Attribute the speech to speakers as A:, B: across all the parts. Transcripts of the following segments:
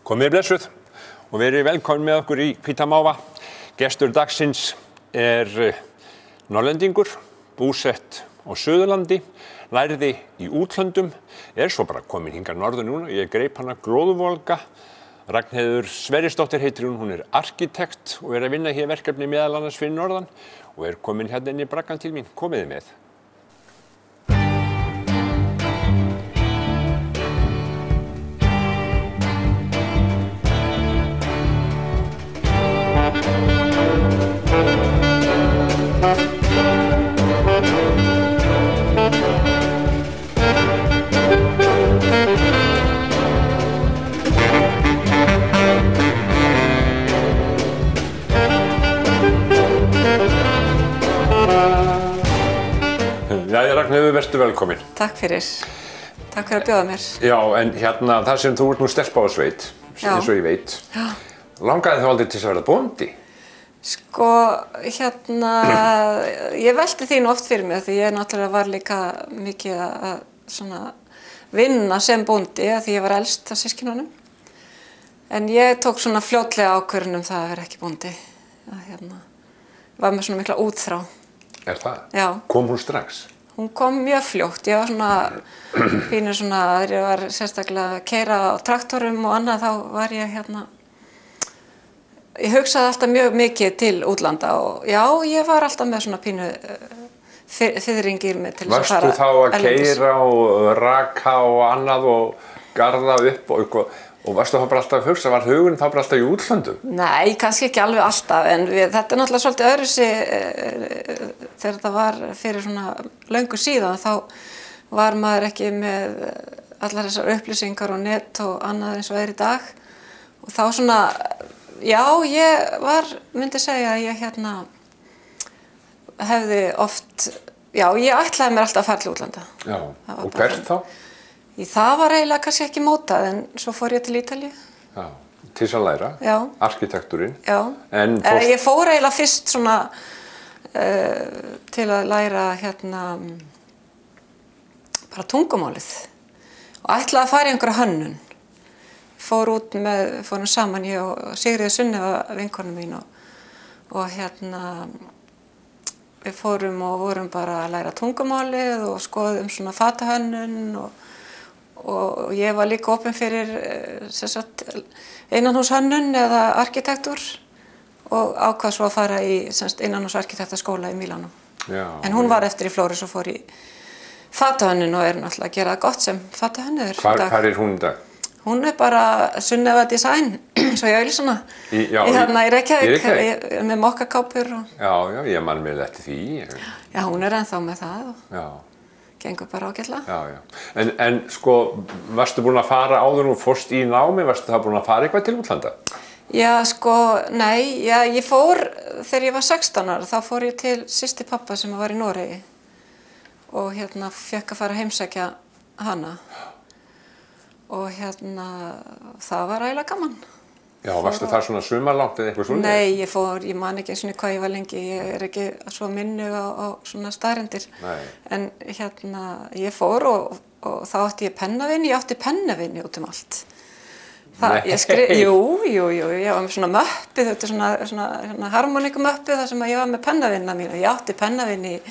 A: Komið blessuð og verið velkomin með okkur í Hvíta Máva. Gestur dagsins Norrlendingur, búsett á Suðurlandi, lærði í útlöndum, svo bara komin hingað norður núna. Ég greip hana gróðuvolga. Ragnheiður Sverrisdóttir heitir hún arkitekt og að vinna hér verkefni meðal annars fyrir norðan og komin hérna inn í braggann til mín. Komiði með. Jæja, Ragnheiður, vertu velkomin.
B: Takk fyrir. Takk fyrir að bjóða mér.
A: Já, en hérna, það sem þú ert nú stelpa á sveit, eins og ég veit.
B: Já.
A: Langaði þú aldrei til að verða bóndi?
B: Sko, ég velti því nú oft fyrir mig, því ég náttúrulega var líka mikið að svona vinna sem bóndi, því ég var elst af systkinunum. En ég tók svona fljótlega ákvörðun það að vera ekki bóndi. Var með svona mikla útþrá.
A: Það?
B: Já.
A: Kom hún strax?
B: Hún kom mjög fljótt. Ég var svona, pínur svona, þegar ég var sérstaklega að keyra á traktorum og annað, þá var ég ég hugsaði alltaf mjög mikið til útlanda og já, ég var alltaf með svona pínu fiðringir með til þess að fara.
A: Varstu þá að keyra og raka og annað og garða upp og varstu þá bara alltaf að hugsa, var hugurinn þá bara alltaf í útlöndum? Nei,
B: kannski ekki alveg alltaf, en þetta náttúrulega svolítið öðruvísi þegar þetta var fyrir svona löngu síðan, þá var maður ekki með allar þessar upplýsingar og net og annað eins og í dag. Og þá svona, já, ég myndi segja að ég hefði oft, já, ég ætlaði mér alltaf að fara til útlanda.
A: Já, og hvert þá?
B: Það var eiginlega kannski ekki mótað, en svo fór ég til Ítalíu.
A: Já, til þess að læra?
B: Já.
A: Arkitektúrinn?
B: Já. Ég fór eiginlega fyrst svona til að læra bara tungumálið og ætlaði að fara í einhverja hönnun. Fórum saman, ég og Sigríður Sunneva vinkonu mín og við fórum og vorum bara að læra tungumálið og skoðum svona fatahönnun og ég var líka opin fyrir innanhúshönnun eða arkitektúr og ákvað svo að fara í innanhúsarkitektaskóla í Mílanó.
A: Já,
B: en hún var eftir í Flórens og fór í fatahönnun og náttúrulega að gera það gott sem fatahönnuður.
A: Hvar hún í dag?
B: Hún bara Sunneva Design, svo ég auðlýs hana. Í Reykjavík, með mokkakápur.
A: Já, ég man mér eftir því.
B: Já, hún ennþá með það.
A: Já.
B: Gengur bara ágætlega.
A: Já. En sko, varstu búin að fara áður og fórst í námi, varstu það búin að fara eitthvað til útlanda?
B: Já, sko, nei, ég fór, þegar ég var 16 ára, þá fór ég til systir pappa sem var í Noregi og fékk að fara að heimsækja hana og það var ægilega gaman. Já,
A: varstu það svona sumarlangt eða eitthvað svona?
B: Nei, ég man ekki eins og hvað ég var lengi, ég ekki svo minnu á svona staðreyndir. Nei. En ég fór og þá átti ég pennavinni, ég átti pennavinni út allt. Jú, ég var með svona möppi, þetta svona harmonikumöppi þar sem ég var með pennavinna mína. Ég átti pennavinni í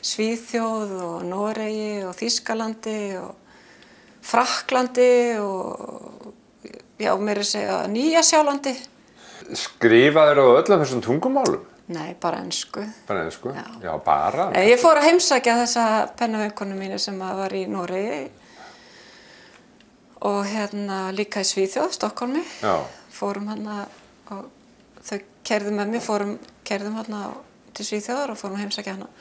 B: Svíþjóð og Noregi og Þýskalandi og Frakklandi og já, meira að segja Nýja-Sjálandi.
A: Skrifaðir þú öllum þessum tungumálum?
B: Nei, bara ensku.
A: Bara ensku? Já, bara?
B: Ég fór að heimsækja þessa pennavinkonu mínu sem var í Noregi og líka í Svíþjóð, Stokkólmi. Já. Fórum og þau keyrðu með mig, keyrðum til Svíþjóðar og fórum að heimsækja hana.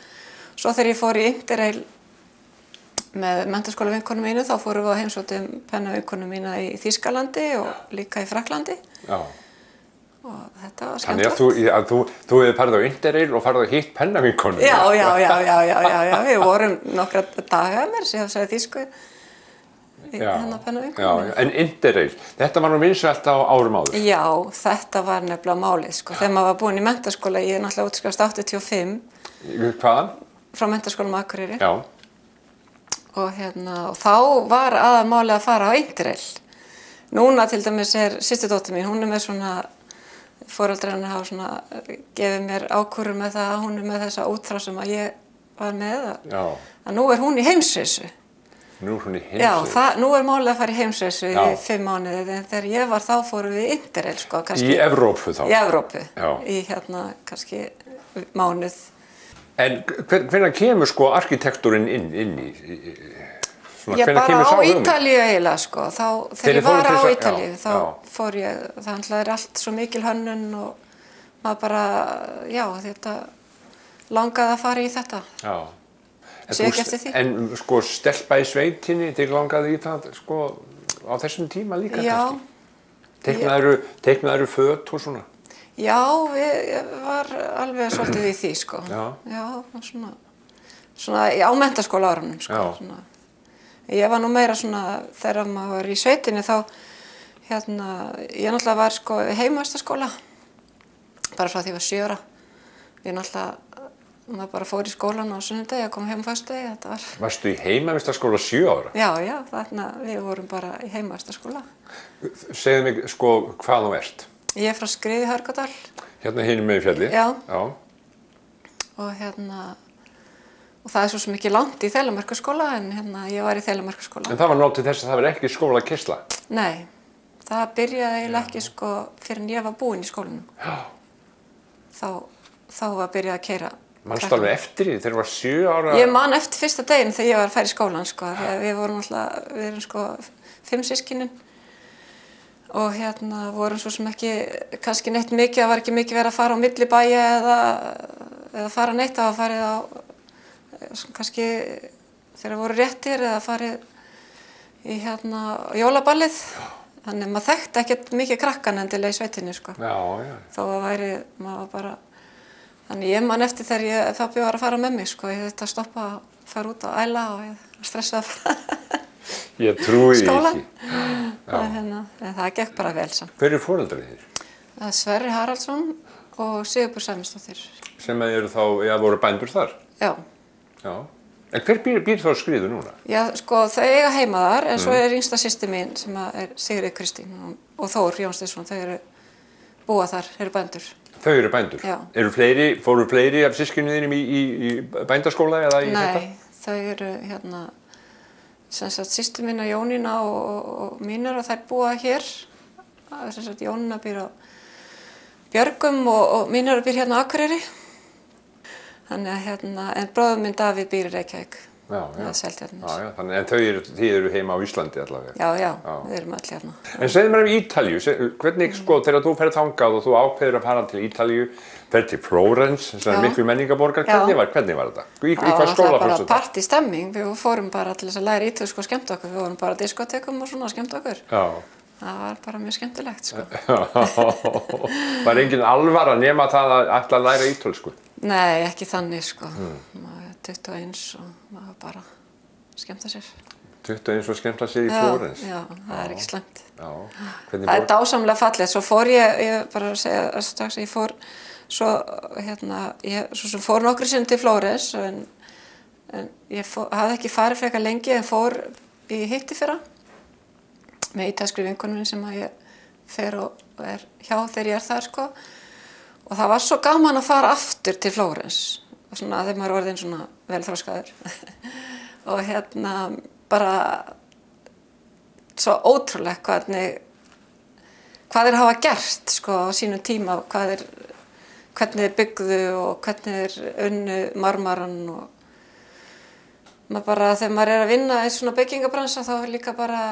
B: Svo þegar ég fór í Interrail með menntaskólavinkonu mínu, þá fórum við að heimsóttum pennavinkonu mína í Þýskalandi og líka í Frakklandi. Já. Og þetta var skemmtilegt.
A: Þannig að þú hefði farið á Interrail og farið að hitt pennavinkonu?
B: Já, við vorum nokkra daga með þess að segja þýsku í pennavinkonu mínu.
A: En Interrail, þetta var nú vinsælt á árum áður?
B: Já, þetta var nefnilega málið, sko. Þegar maður var búinn í menntaskóla, ég náttúrulega útskrifast 85.
A: Hvaðan?
B: Frá Menntaskólanum á Akureyri.
A: Já.
B: Og þá var aðalmálið að fara á Interrail núna til dæmis systurdóttir mín, hún með svona, foreldrar hennar hafa svona gefið mér ákvörðun með það að hún með þessa útþrá sem að ég var með, að nú hún í heimsreisu.
A: Nú hún í heimsreisu?
B: Já, nú málið að fara í heimsreisu í 5 mánuði, en þegar ég var þá fórum við Interrail, sko, kannski.
A: Í Evrópu þá?
B: Í Evrópu, í kannski mánuð.
A: En hvenær kemur sko arkitektúrinn inn í
B: ég bara á Ítalíu eiginlega, sko, þegar ég var á Ítalíu, þá fór ég, það allt svo mikil hönnun og maður bara, þetta langaði að fara í þetta. Já.
A: En sko stelpa í sveitinni, þig langaði í það sko á þessum tíma líka kannski? Teiknaðirðu föt og svona? Já,
B: ég var alveg svolítið í því, sko. Já, svona á menntaskóla árunum, sko. Ég var nú meira svona, þegar maður var í sveitinni þá, ég náttúrulega var sko í heimavistarskóla, bara frá því ég var 7 ára. Ég náttúrulega, maður bara fór í skólan á sunnudegi og kom heim á föstudegi, þetta var.
A: Varstu í heimavistarskóla 7 ára?
B: Já, þarna við vorum bara í heimavistarskóla.
A: Segðu mig, sko, hvað þú ert?
B: Ég frá Skriðu í Hörgárdal.
A: Hérna hinum megin fjallið?
B: Já. Og það svo sem ekki langt í Þelamerkurskóla, en ég var í Þelamerkurskóla.
A: En það var nóg til þess að það var ekki skólakeyrsla?
B: Nei, það byrjaði eiginlega ekki sko fyrir en ég var búin í skólanum. Já. Þá var byrjað að keyra.
A: Manstu alveg eftir því þegar þú var 7 ára?
B: Ég man eftir fyrsta daginn þegar ég var að fara í skólan, sko, því að við erum sko 5 systkinin og vorum svo sem ekki, kannski neitt mikið, það var ekki mikið verið að fara á milli bæja eða fara neitt, það var farið á, kannski þegar voru réttir eða farið í jólaballið, þannig maður þekkti ekkert mikið krakkan endilega í sveitinni, sko. Já. Þó að maður bara. Þannig ég man eftir þegar Fabi var að fara með mig, sko, ég þurfti að stoppa að fara út og æla og ég stressaði að fara
A: ég trúi
B: skólan. En það gekk bara vel samt.
A: Hver foreldrar þín?
B: Sverrir Haraldsson og Sigurbjörg Sæmundsdóttir.
A: Sem eru þá, voru bændur þar?
B: Já.
A: En hver býr þá á Skriðu núna?
B: Já, sko, þau eiga heima þar, en svo yngsta systir mín sem Sigríður Kristín og Þór Jónsdóttir, þau búa þar, eru bændur.
A: Þau eru bændur? Já. Fóru fleiri af systkinum þínum í bændaskóla eða í þetta?
B: Nei, þau eru sem sagt systir mín Jónína og mínar og þær búa hér. Sem sagt Jónína býr á Björgum og mínar býr á Akureyri. Þannig að en bróðir minn Davíð býr í Reykjavík. Já. Þannig
A: en þið eru heima á Íslandi allavega?
B: Já, við erum öll hérna.
A: En segðu mér Ítalíu, hvernig sko þegar þú ferð þangað og þú ákveður að fara til Ítalíu, ferð til Flórens, sem miklu menningaborgar, hvernig var þetta? Í hvað skóla fórstu þetta?
B: Það var bara partystemming, við fórum bara til þess að læra ítölsku og skemmta okkur, við vorum bara á diskotekum og svona að skemmta okkur. Já. Það var bara mjög skemmtilegt, sko.
A: Var engin alvara nema það að ætla að læra ítölsku?
B: Nei, ekki þannig, sko. 21 og maður bara skemmta sér.
A: 21 og skemmta sér í Flórens?
B: Já, það ekki slæmt. Það dásamlega fallegt. Svo fór ég bara að segja strax, ég fór svo, svo fór nokkru sinni til Flórens, en ég hafði ekki farið frekar lengi, en fór í hittifyrra með ítalskri vinkonu minn sem að ég fer og hjá þegar ég þar, sko. Og það var svo gaman að fara aftur til Flórens. Svona þegar maður orðinn svona vel þroskaður og bara svo ótrúlegt hvað þeir hafa gert, sko, á sínum tíma, hvernig þeir byggðu og hvernig þeir unnu marmarann og maður bara, þegar maður að vinna í svona byggingabransa þá líka bara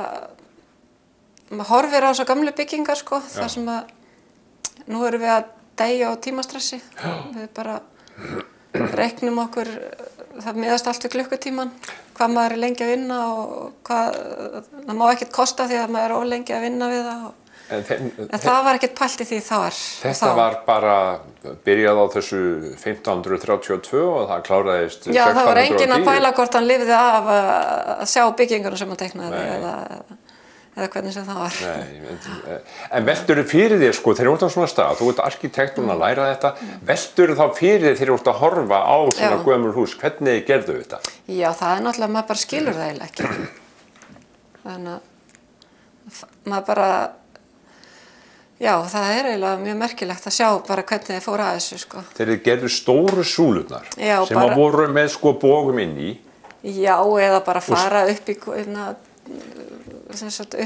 B: maður horfir á svo gamlu byggingar, sko, þar sem að nú erum við að deyja á tímastressi, við bara reiknum okkur, það miðast allt við klukkutíman, hvað maður lengi að vinna og það má ekkert kosta því að maður ólengi að vinna við það. En það var ekkert pælt í því þar.
A: Þetta var bara byrjað á þessu 1532 og það kláraðist 1610.
B: Já, það var enginn að pæla hvort hann lifði af að sjá byggingunum sem hann teiknaði eða hvernig sem það var.
A: Nei, en veldur fyrir þér, sko, þegar þú ert á svona stað, þú ert arkitekt að læra þetta, veldur þá fyrir þér þegar þú ert að horfa á svona gömul hús, hvernig gerðu þetta?
B: Já, það náttúrulega, maður bara skilur það eiginlega ekki. Þannig að maður bara, já, það eiginlega mjög merkilegt að sjá bara hvernig þeir fóru að þessu, sko.
A: Þeir gerðu stóru súlurnar sem bara, voru með sko bógum inn í.
B: Já, eða bara fara upp í,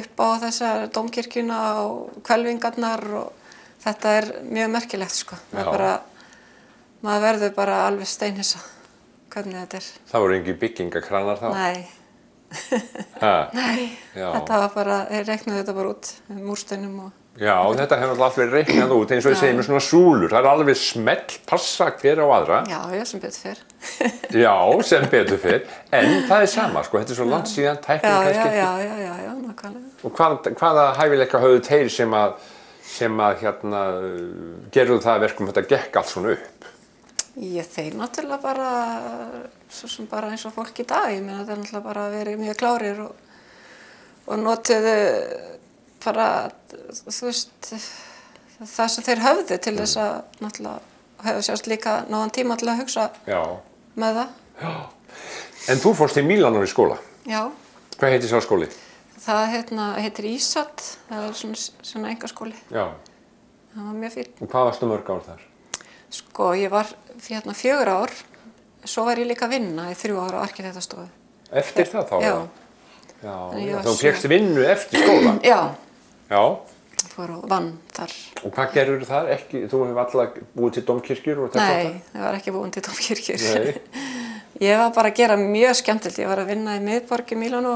B: upp á þessa dómkirkjuna og hvelfingarnar og þetta mjög merkilegt, sko. Maður verður bara alveg steinhissa hvernig þetta
A: Það voru engin byggingakranar þá?
B: Nei. Nei, þetta var bara, þeir reiknuðu þetta bara út, múrsteinum og...
A: Já, þetta hefur alltaf verið reiknað út eins og ég segi með svona súlur. Það alveg smell passa hver á aðra.
B: Já, sem betur fyrr.
A: Já, sem betur fyrr. En það sama, sko, þetta svo langt síðan, tæknin kannski.
B: Já, nákvæmlega.
A: Og hvaða hæfileika höfðu þeir sem að gerðu það verkum þetta gekk allt svona upp?
B: Þeir náttúrulega bara, svo sem bara eins og fólk í dag. Ég meina þeir náttúrulega bara verið mjög klárir og notuðu bara, þú veist, það sem þeir höfðu til þess að náttúrulega hefur sérst líka náðan tíma til að hugsa með það.
A: Já. En þú fórst til Mílanó í skóla?
B: Já.
A: Hvað heitir sá skóli?
B: Það heitir Ísat, það svona einkaskóli.
A: Já.
B: Það var mjög fínt.
A: Og hvað varstu mörg ár þar?
B: Sko, ég var 4 ár, svo var ég líka að vinna í 3 ár á arkitektastofu.
A: Eftir það þá?
B: Já.
A: Já, þá fékkst vinnu eftir skóla?
B: Já.
A: Já.
B: Fór og vann þar. Og
A: hvað gerður þar? Þú hefur alltaf búið til dómkirkjur og þetta?
B: Nei, ég var ekki búin til dómkirkjur. Nei. Ég var bara að gera mjög skemmtilegt. Ég var að vinna í miðborg í Mílanó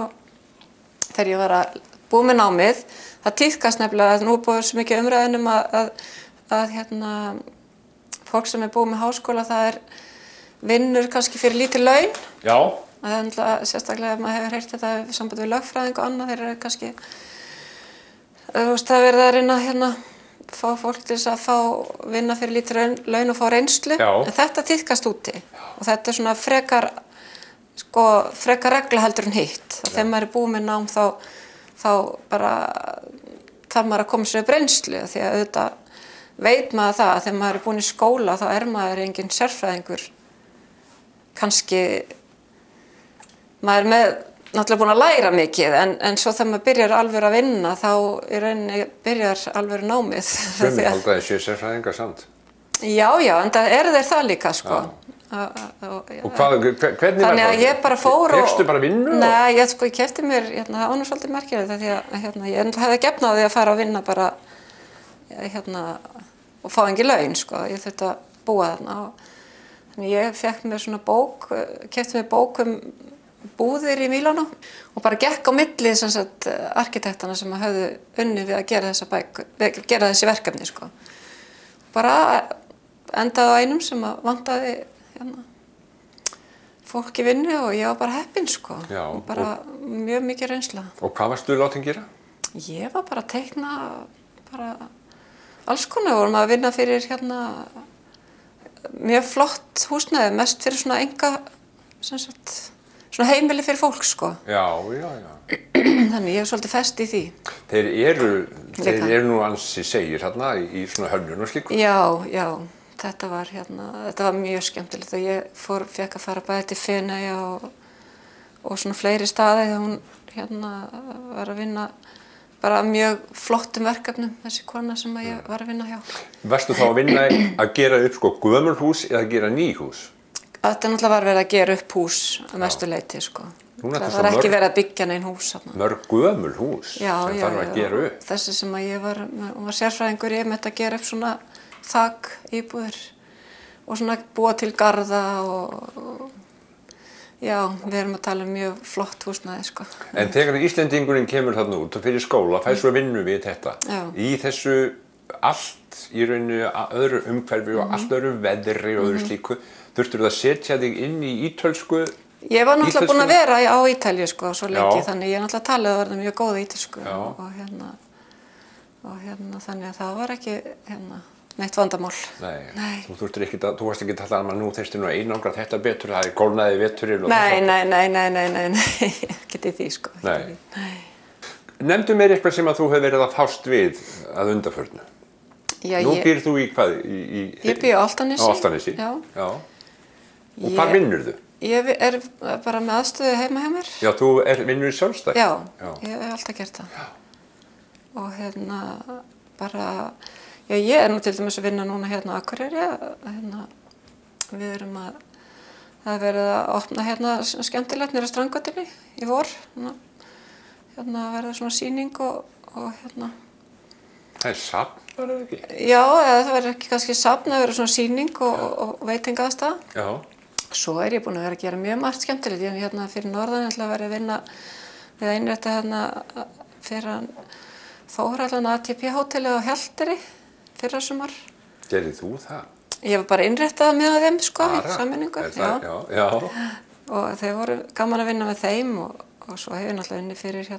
B: þegar ég var að búið með námið. Það tíðkast nefnilega að nú búið svo mikið umræðunum að fólk sem búið með háskóla, það vinnur kannski fyrir lítið laun.
A: Já.
B: Það sérstaklega ef maður hefur heyrt þetta í sambandi við lögfræðing og annað, þeir eru kannski það verið að reyna fá fólk til þess að vinna fyrir lítið laun og fá reynslu.
A: Já.
B: En þetta tíðkast úti og þetta svona frekar regla heldur en hitt. Þegar maður búið með nám þá bara þarf maður að koma sér upp reynslu því að auðvitað veit maður það að þegar maður búin í skóla þá maður engin sérfræðingur. Kannski maður náttúrulega búin að læra mikið en svo þegar maður byrjar alveg að vinna þá í rauninni byrjar alveg námið.
A: Sumir halda þessi sérfræðingar samt.
B: Já, en það þeir það líka, sko.
A: Og hvernig var það?
B: Þannig að ég bara fór og...
A: Fékkstu bara vinnu?
B: Nei, ég keypti mér, það var nú svolítið merkilegt því að ég hefði gefnað því að fara að vinna bara og fá engin laun, sko. Ég þurfti að búa þarna þannig ég fekk mér svona bók, keypti mér bók búðir í Mílanó og bara gekk á milli arkitektana sem höfðu unnið við að gera þessi verkefni, sko. Bara endaði á einum sem vantaði fólk í vinnu og ég var bara heppin, sko.
A: Já,
B: bara mjög mikið reynsla.
A: Og hvað varstu látin gera?
B: Ég var bara að teikna alls konar, vorum að vinna fyrir mjög flott húsnæði, mest fyrir svona svona heimili fyrir fólk, sko.
A: Já.
B: Þannig ég hef svolítið fest í því.
A: Þeir eru nú ansi segir hérna í svona hönnun og slíku.
B: Já, þetta var mjög skemmtilegt og ég fekk að fara bæði til Feneyja og svona fleiri staði þegar hún var að vinna bara mjög flottum verkefnum, þessi kona sem ég var að vinna hjá.
A: Varstu þá að vinna að gera upp sko gömul hús eða að gera ný hús?
B: Þetta náttúrulega var verið að gera upp hús að mestu leyti, sko. Það var ekki verið að byggja neinn hús.
A: Mörg gömul hús sem þarf að gera upp.
B: Þessi sem ég var sérfræðingur í með að gera upp svona þak íbúðir og svona búa til garða og já, við erum að tala mjög flott húsnæði, sko.
A: En þegar Íslendingurinn kemur þarna út og fyrir skóla, fær svo vinnu við þetta. Í þessu allt í rauninu öðru umhverfi og allt öðru veðri og öðru slíku, þurftur þú að setja þig inn í ítölsku?
B: Ég var náttúrulega búin að vera á Ítalíu, sko, svo lengi, þannig ég náttúrulega talaði að verða mjög góð ítölsku og þannig að það var ekki neitt vandamál.
A: Nei. Þú varst ekki að tala um að nú þurfti nú einangra þetta betur, það kólnaði veturinn og
B: Nei, ekki til því, sko.
A: Nei. Nefndu mér eitthvað sem að þú hefur verið að fást við að undanförnu. Nú býrð þú í hvað?
B: Ég býr á Álftanesi.
A: Á Álftanesi? Já. Og hvar vinnur þú?
B: Ég bara með aðstöðu heima hjá mér.
A: Já, þú vinnur í sjálfstætt?
B: Já, ég hef alltaf gert það. og bara, já, ég nú til dæmis að vinna núna hérna á Akureyri, við erum það er verið að opna skemmtilegt niðri á Strandgötunni í vor, verður svona sýning og
A: Það safn, var það ekki?
B: Já, eða það verður ekki kannski safn, það verður svona sýning og veitingaðstað.
A: Já.
B: Svo ég búin að vera að gera mjög margt skemmtilegt. Ég fyrir norðan ætla að vera að vinna við að innrétta fyrir Þórhallan ATP-hótelið á Hjalteyri fyrra sumar.
A: Gerðir þú það?
B: Ég var bara innréttað með þeim, sko, í sammenningu.
A: Já.
B: Og þeir voru gaman að vinna með þeim og svo hefur ég náttúrulega unnið fyrir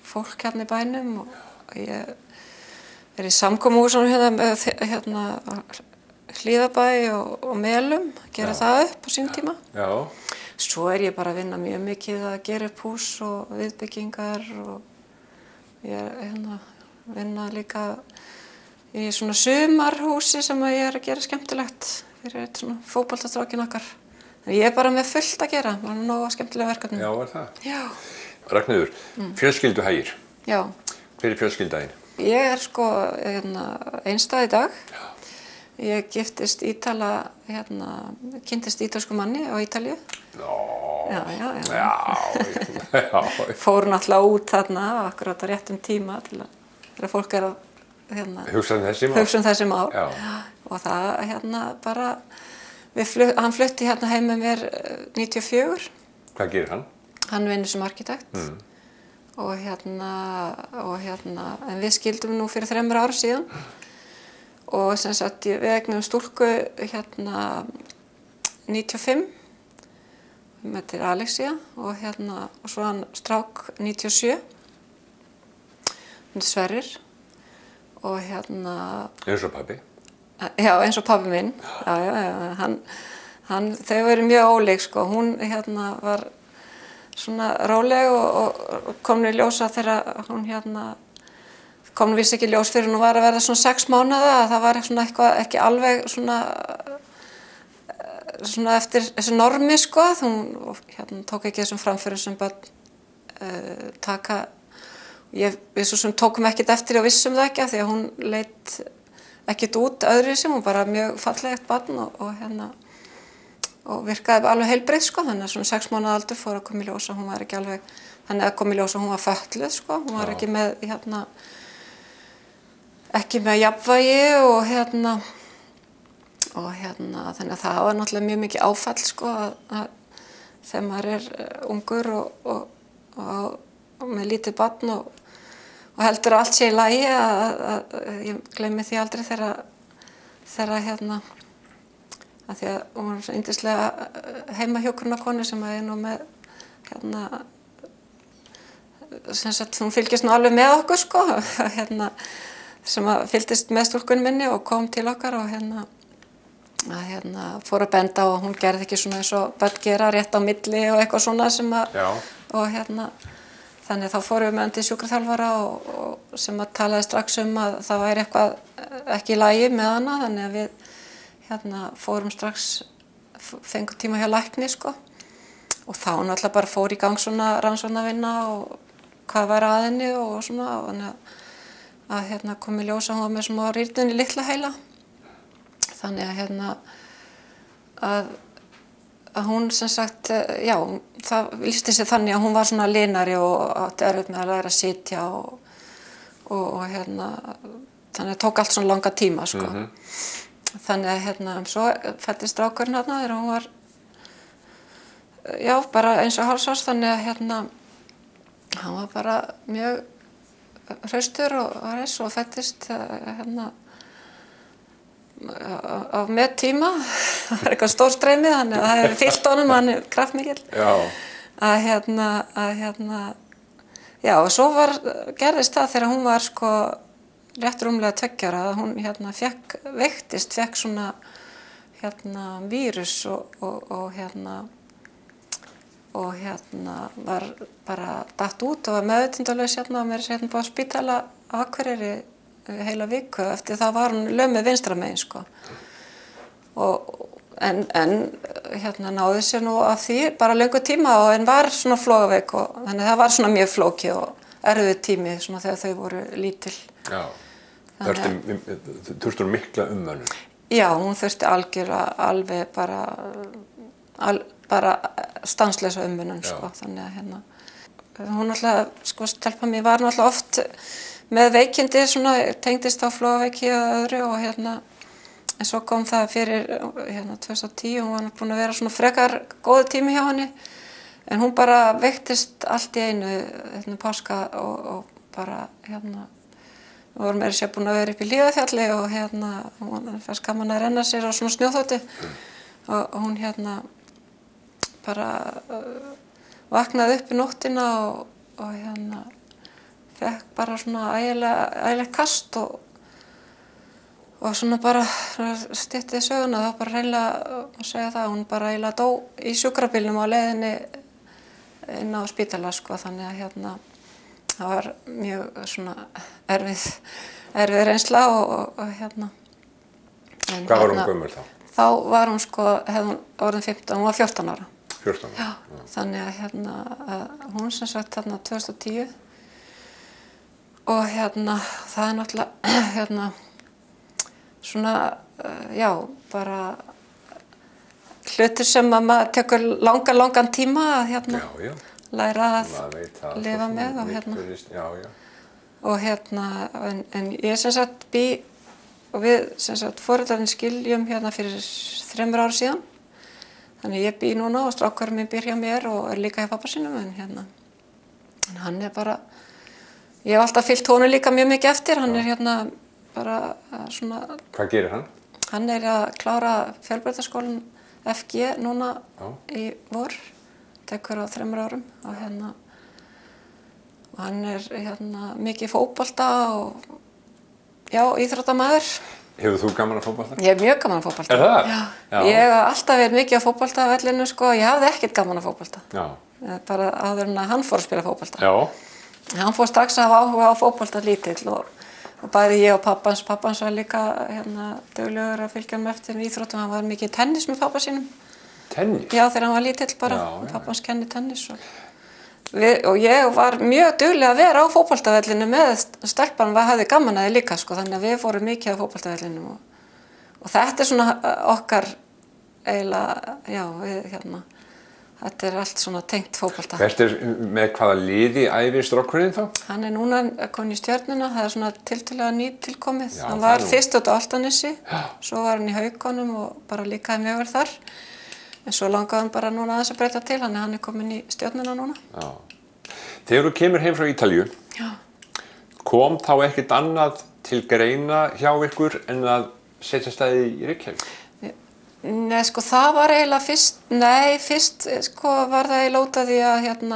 B: fólk í bænum og ég er í samkomuhúsunum Hlíðabæ og Melum, gera það upp á sín tíma.
A: Já.
B: Svo ég bara að vinna mjög mikið að gera upp hús og viðbyggingar og ég vinna líka í svona sumarhúsi sem ég að gera skemmtilegt fyrir eitt svona fótboltastrákin okkar. Ég bara með fullt að gera, maður nóg skemmtilega verkefni.
A: Já, það?
B: Já.
A: Ragnheiður, fjölskylduhægir.
B: Já.
A: Hver fjölskyldaðin?
B: Ég sko einstæð í dag. Já. Ég giftist Ítala, kynntist ítalsku manni á Ítalíu. Já. Fór náttúrulega út þarna akkurat á réttum tíma til að þegar fólk að
A: hugsa
B: þessi mál. Já. Og það bara, hann flutti heim með mér 94.
A: Hvað gerir hann?
B: Hann vinnur sem arkitekt. Og en við skildum nú fyrir 3 ára síðan. Og sem sagt, við eignum stúlku 95, þetta Alexia, og svo hann strák 97, hann Sverrir, og
A: Eins og pabbi?
B: Já, eins og pabbi minn, já, þau voru mjög ólík, sko, hún var svona róleg og kom í ljósa þegar hún kom vissi ekki ljós fyrir hún var að verða svona 6 mánaða að það var svona eitthvað ekki alveg svona eftir þessu normi, sko. Hún tók ekki þessum framförum sem börn taka. Við svo sem tókum ekkert eftir og vissum það ekki af því að hún leit ekkert út öðruvísi, hún bara mjög fallegt barn og virkaði alveg heilbrigð, sko. Þannig að svona 6 mánaða aldur fór að koma í ljós að hún var ekki alveg, þannig að kom í ljós að hún var fötluð, sko. Hún var ekki með ekki með jafnvægi og þannig að það var náttúrulega mjög mikið áfall, sko, að þegar maður er ungur og með lítið barn og heldur að allt sé í lagi að ég gleymi því aldrei þegar að því að hún var svo yndislega heimahjúkrunarkonu sem er nú með sem sagt hún fylgist nú alveg með okkur, sko, sem fylgdist með stúlkunni minni og kom til okkar og fór að benda og hún gerði ekki svona eins og börn gera rétt á milli og eitthvað svona sem að og þannig þá fórum við með undir sjúkraþjálfara og sem að talaði strax að það væri eitthvað ekki í lagi með hana, þannig að við fórum strax fengum tíma hjá lækni, sko, og þá náttúrulega bara fór í gang svona rannsóknarvinna og hvað var að henni og svona að kom í ljós að hún var með smá rýrnun í litla heila. Þannig að hún sem sagt, já, það lýsti sig þannig að hún var svona linari og átti erfitt með að læra að sitja og þannig að tók allt svona langa tíma, sko. Þannig að svo fæddist strákurinn þegar hún var, já, bara eins og hálfsárs, þannig að hann var bara mjög hraustur og fæddist á með tíma. Það var eitthvað stór streymið, þannig að það hefur fyllt honum, hann er kraftmikill. Já. Já, og svo gerðist það þegar hún var, sko, rétt rúmlega 2 ára, að hún veiktist svona vírus og var bara datt út og var meðvitundalaus og mér búið á spítala á Akureyri heila viku eftir það var hún lömuð vinstra megin, sko. En náði sér nú af því bara löngu tíma en var svona flogaveik og þannig það var svona mjög flókið og erfið tími svona þegar þau voru lítil.
A: Já, þurfti hún mikla umönnun?
B: Já, hún þurfti alveg bara stansleysa umönnun, sko, þannig að hún alltaf, sko, stelpan mín var alltaf oft með veikindi svona, tengdist á flogaveiki og öðru og en svo kom það fyrir 2010, hún var búin að vera svona frekar góðu tími hjá henni, en hún bara veiktist allt í einu páska og bara við vorum meira sér búin að vera upp í Hlíðarfjalli og hún fannst gaman að renna sér á svona snjóþótti og hún bara vaknaði upp í nóttina og fekk bara svona ægilegt kast og svona bara styttið söguna þá bara reynilega að segja það, hún bara eiginlega dó í sjúkrabílnum á leiðinni inn á spítala, sko, þannig að það var mjög svona erfið reynsla og
A: Hvað var hún gömul þá?
B: Þá var hún, sko, hefði hún orðin 15, hún var 14 ára.
A: 14 ára?
B: Já, þannig að hún sem sagt 2010 og það náttúrulega svona, já, bara hlutir sem að maður tekur langan tíma að læra að lifa með og en ég sem sagt bý og við sem sagt foreldrarnir skiljum fyrir 3 ára síðan, þannig ég bý núna og strákurinn minn býr hjá mér og líka hjá pappa sínum en hann bara, ég hef alltaf fylgt honum líka mjög mikið eftir, hann bara svona.
A: Hvað gerir hann?
B: Hann að klára fjölbrautaskólann FG núna í vor, tekur á 3 árum og hann mikið í fótbolta og já, íþróttamaður.
A: Hefur þú gaman að fótbolta?
B: Ég hef mjög gaman að fótbolta.
A: Er það?
B: Já. Ég hef alltaf verið mikið á fótboltavellinu, sko, ég hafði ekkert gaman að fótbolta.
A: Já.
B: Bara áður en að hann fór að spila fótbolta.
A: Já.
B: Hann fór strax að hafa áhuga á fótbolta lítill og bæði ég og pappans var líka duglegur að fylgja með eftir íþróttum, hann var mikið í tennis með pappa sínum.
A: Tennis?
B: Já, þegar hann var lítill bara, pappans kenni tennis og ég var mjög dugleg að vera á fótboltavellinu með stelpan, hafði gaman að því líka, sko, þannig að við fórum mikið á fótboltavellinum og þetta svona okkar eiginlega, já, við þetta allt svona tengt fótbolta.
A: Hvert með hvaða liði æfir strákurinn þá?
B: Hann núna komin í Stjörnuna, það svona tiltölulega nýtilkomið. Hann var fyrst út á Álftanesi, svo var hann í Haukunum og bara líkaði mjög vel þar. En svo langaði hann bara núna aðeins að breyta til, hann komin í Stjörnuna núna.
A: Já. Þegar þú kemur heim frá Ítalíu, kom þá ekkert annað til greina hjá ykkur en að setja staði í Reykjavík?
B: Nei, sko, það var eiginlega fyrst, sko, var það eiginlega út af því að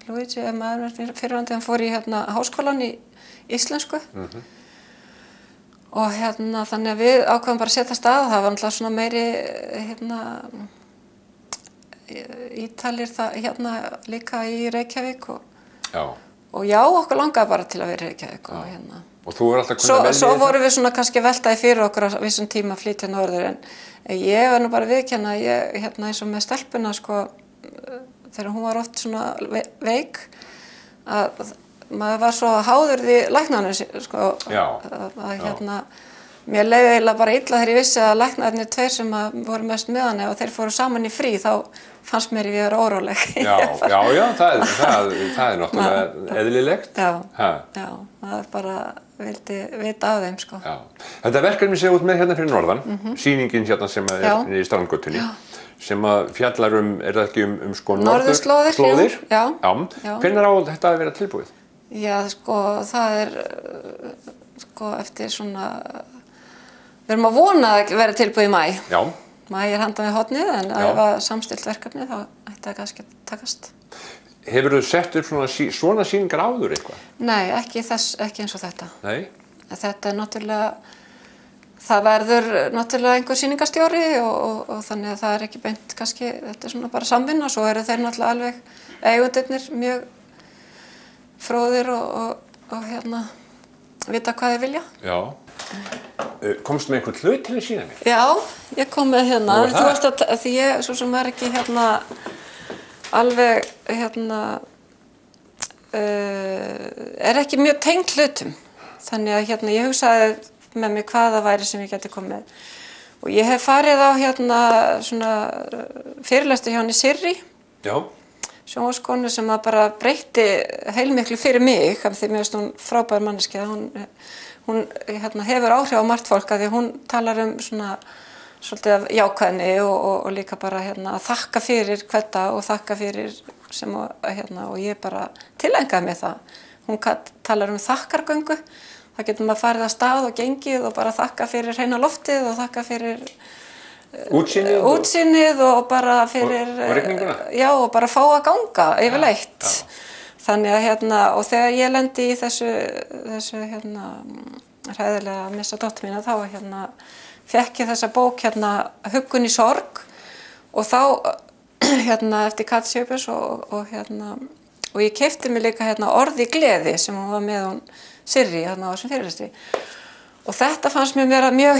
B: Luigi, maður fyrirvandi, hann fór í háskólann í íslensku og þannig að við ákveðum bara að setja stað, það var náttúrulega svona meiri Ítalir líka í Reykjavík og já, okkur langaði bara til að vera í Reykjavík
A: og þú alltaf kunna velja
B: Svo vorum við svona kannski veltaði fyrir okkur á vissum tíma að flytja norður en ég var nú bara viðurkenna að ég eins og með stelpuna, sko, þegar hún var oft svona veik að maður var svo háður því læknanum, sko, að mér leiði eiginlega bara illa þegar ég vissi að læknarnir 2 sem voru mest með hann, ef þeir fóru saman í frí þá fannst mér ég vera óróleg.
A: Já, það er náttúrulega eðlilegt.
B: Já, maður bara vildi vita af þeim, sko.
A: Já. Þetta verkefni sem út með fyrir norðan, sýningin sem er í Strandgötunni, sem að fjallar er það ekki sko norðurslóðir?
B: Já.
A: Hvenær á þetta að vera tilbúið?
B: Já, sko, það sko, eftir svona, við erum að vona að vera tilbúið í maí. Já. Maí handan við hornið, en ef það var samstillt verkefni þá ætti það kannski að takast.
A: Hefurðu sett upp svona sýningar áður eitthvað?
B: Nei, ekki eins og þetta.
A: Nei?
B: Þetta náttúrulega, það verður náttúrulega einhver sýningarstjóri og þannig að það ekki beint kannski, þetta svona bara samvinna og svo eru þeir náttúrulega alveg eigundirnir mjög fróðir og vita hvað þeir vilja.
A: Já. Komstu með einhvern hlut til að sýna mig?
B: Já, ég kom með Þú veist að því ég svo sem ekki alveg ekki mjög tengd hlutum. Þannig að ég hugsaði með mig hvað það væri sem ég geti komið með. Og ég hef farið á svona fyrirlestur hjá henni Sirri.
A: Já.
B: Sjónvarpskonu sem að bara breytti heilmiklu fyrir mig, af því mér finnst hún frábær manneskja. Hún hefur áhrif á margt fólk af því hún talar svona svolítið af jákvæðni og líka bara að þakka fyrir hvern dag og þakka fyrir sem og ég bara tileinkaði mér það. Hún talar þakkargöngu. Það getur maður farið að stað og gengið og bara þakka fyrir hreina loftið og þakka fyrir útsýnið og bara fyrir
A: og rigninguna.
B: Já, og bara fá að ganga yfirleitt. Já. Þannig að og þegar ég lendi í þessu hræðilega að missa dóttur mína þá fékk ég þessa bók Huggun í sorg og þá eftir Kat Sjöbjörns og ég keypti mig líka Orð í gleði sem hún var með hún Sirri á þessum fyrirlestri. Og þetta fannst mér vera mjög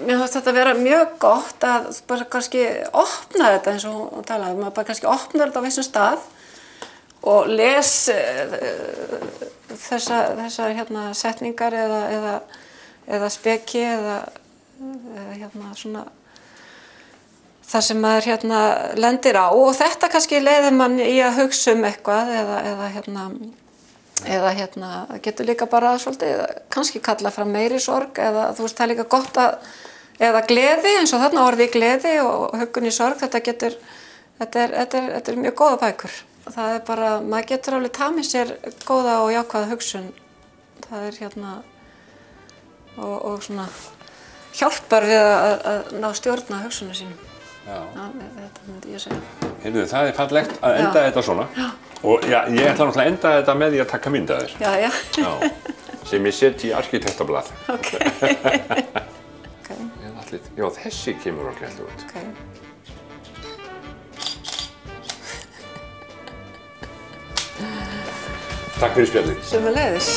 B: mér fannst þetta vera mjög gott að bara kannski opna þetta eins og hún talaði, maður bara kannski opnar þetta á vissum stað og les þessar setningar eða speki eða svona það sem maður lendir á og þetta kannski leiðir mann í að hugsa eitthvað eða getur líka bara svolítið kannski kalla fram meiri sorg eða þú veist það er líka gott að eða gleði eins og þarna Orð í gleði og Huggun í sorg þetta er mjög góða bækur. Það er bara, maður getur alveg tamið sér góða og jákvæða hugsun. Það er og svona hjálpar við að ná stjórna hugsunum sínum.
A: Já.
B: Þetta myndi ég segja.
A: Heyrðu, það er fallegt að enda þetta svona. Og já, ég ætla náttúrulega að enda þetta með því að taka mynd af þér.
B: Já.
A: Já. Sem ég set í arkitektablað.
B: Ok.
A: Já, þessi kemur alveg alltaf út.
B: Ok.
A: Takk fyrir spjallið.
B: Sömuleiðis.